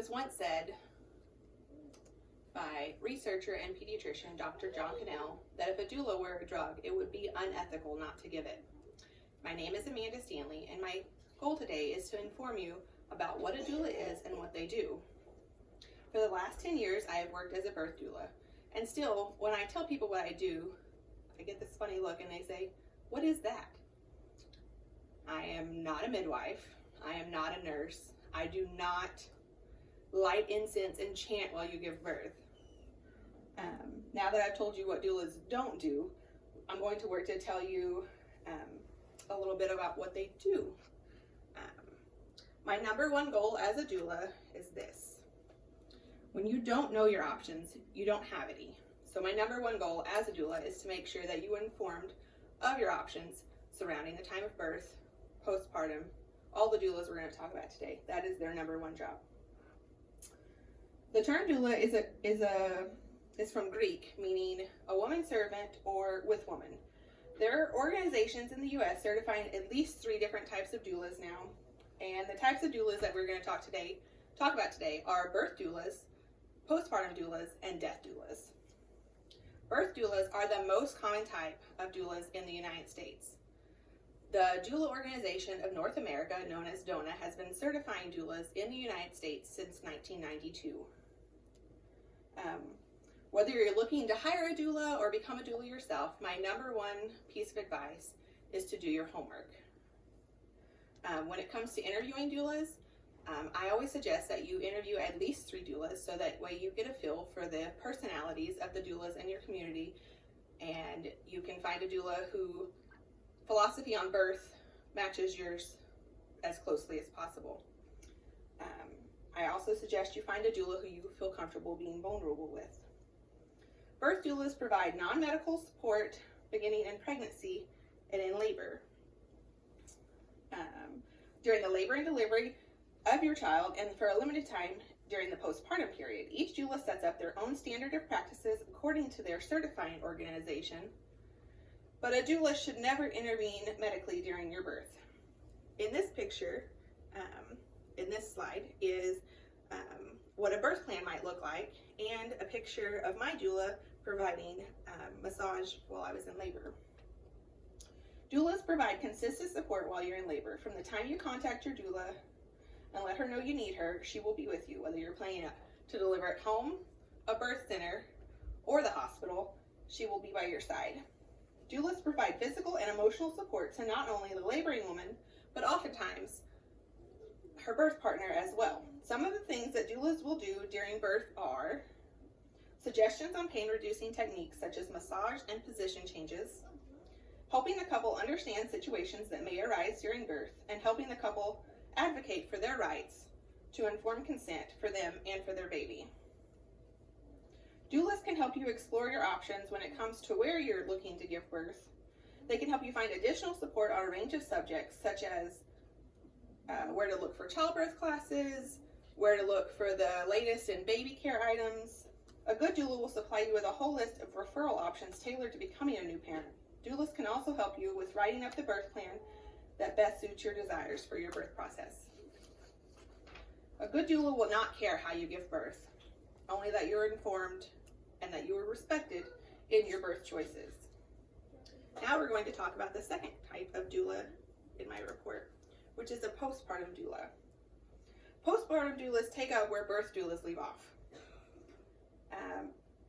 was once said by researcher and pediatrician Dr. John Cannell that if a doula were a drug, it would be unethical not to give it. My name is Amanda Stanley, and my goal today is to inform you about what a doula is and what they do. For the last 10 years, I have worked as a birth doula, and still, when I tell people what I do, I get this funny look and they say, "What is that?" I am not a midwife. I am not a nurse. I do not light incense and chant while you give birth. Now that I've told you what doulas don't do, I'm going to work to tell you a little bit about what they do. My number one goal as a doula is this. When you don't know your options, you don't have any. So my number one goal as a doula is to make sure that you are informed of your options surrounding the time of birth, postpartum, all the doulas we're going to talk about today. That is their number one job. The term doula is from Greek, meaning a woman servant or with woman. There are organizations in the U.S. certifying at least 3 different types of doulas now, and the types of doulas that we're going to talk about today are birth doulas, postpartum doulas, and death doulas. Birth doulas are the most common type of doulas in the United States. The Doula Organization of North America, known as DONA, has been certifying doulas in the United States since 1992. Whether you're looking to hire a doula or become a doula yourself, my number one piece of advice is to do your homework. When it comes to interviewing doulas, I always suggest that you interview at least 3 doulas so that way you get a feel for the personalities of the doulas in your community, and you can find a doula who philosophy on birth matches yours as closely as possible. I also suggest you find a doula who you feel comfortable being vulnerable with. Birth doulas provide non-medical support beginning in pregnancy and in labor. During the labor and delivery of your child, and for a limited time during the postpartum period, each doula sets up their own standard of practices according to their certifying organization, but a doula should never intervene medically during your birth. In this picture, in this slide, is what a birth plan might look like, and a picture of my doula providing massage while I was in labor. Doulas provide consistent support while you're in labor. From the time you contact your doula and let her know you need her, she will be with you, whether you're planning to deliver at home, a birth center, or the hospital. She will be by your side. Doulas provide physical and emotional support to not only the laboring woman, but oftentimes her birth partner as well. Some of the things that doulas will do during birth are suggestions on pain-reducing techniques such as massage and position changes, helping the couple understand situations that may arise during birth, and helping the couple advocate for their rights to informed consent for them and for their baby. Doulas can help you explore your options when it comes to where you're looking to give birth. They can help you find additional support on a range of subjects, such as where to look for childbirth classes, where to look for the latest in baby care items. A good doula will supply you with a whole list of referral options tailored to becoming a new parent. Doulas can also help you with writing up the birth plan that best suits your desires for your birth process. A good doula will not care how you give birth, only that you're informed and that you are respected in your birth choices. Now we're going to talk about the second type of doula in my report, which is a postpartum doula. Postpartum doulas take up where birth doulas leave off.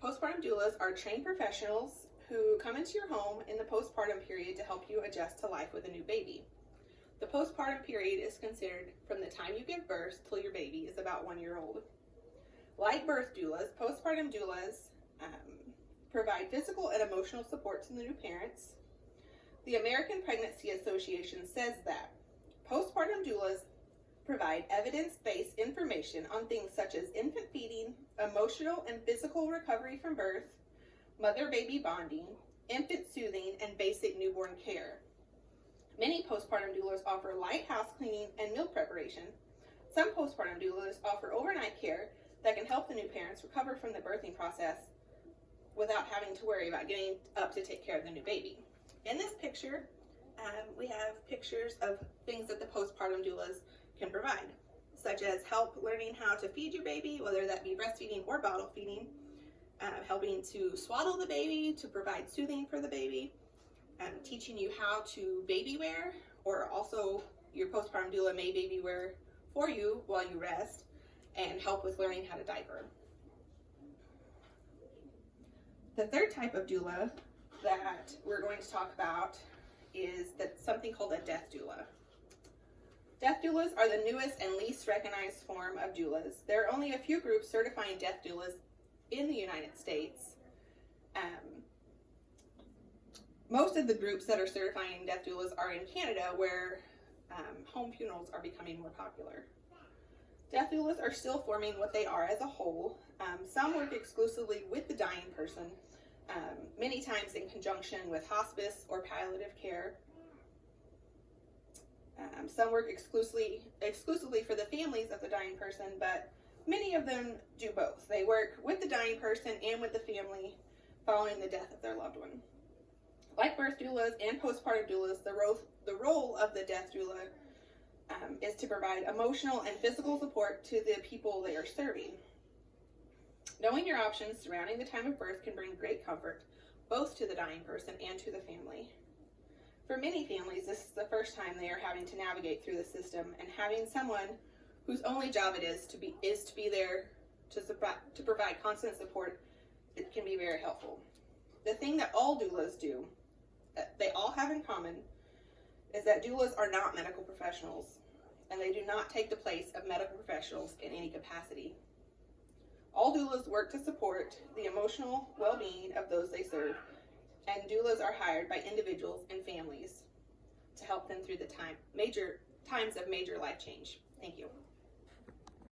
Postpartum doulas are trained professionals who come into your home in the postpartum period to help you adjust to life with a new baby. The postpartum period is considered from the time you give birth till your baby is about 1 year old. Like birth doulas, postpartum doulas provide physical and emotional support to the new parents. The American Pregnancy Association says that postpartum doulas provide evidence-based information on things such as infant feeding, emotional and physical recovery from birth, mother-baby bonding, infant soothing, and basic newborn care. Many postpartum doulas offer light house cleaning and meal preparation. Some postpartum doulas offer overnight care that can help the new parents recover from the birthing process without having to worry about getting up to take care of the new baby. In this picture, we have pictures of things that the postpartum doulas can provide. such as help learning how to feed your baby, whether that be breastfeeding or bottle feeding, helping to swaddle the baby, to provide soothing for the baby, teaching you how to baby wear, or also your postpartum doula may baby wear for you while you rest, and help with learning how to diaper. The third type of doula that we're going to talk about is something called a death doula. Death doulas are the newest and least recognized form of doulas. There are only a few groups certifying death doulas in the United States. Most of the groups that are certifying death doulas are in Canada, where home funerals are becoming more popular. Death doulas are still forming what they are as a whole. Some work exclusively with the dying person, many times in conjunction with hospice or palliative care. Some work exclusively for the families of the dying person, but many of them do both. They work with the dying person and with the family following the death of their loved one. Like birth doulas and postpartum doulas, the role of the death doula is to provide emotional and physical support to the people they are serving. Knowing your options surrounding the time of birth can bring great comfort, both to the dying person and to the family. For many families, this is the first time they are having to navigate through the system, and having someone whose only job it is to be there to provide constant support, it can be very helpful. The thing that all doulas do, that they all have in common, is that doulas are not medical professionals, and they do not take the place of medical professionals in any capacity. All doulas work to support the emotional well-being of those they serve, and doulas are hired by individuals and families to help them through the times of major life change. Thank you.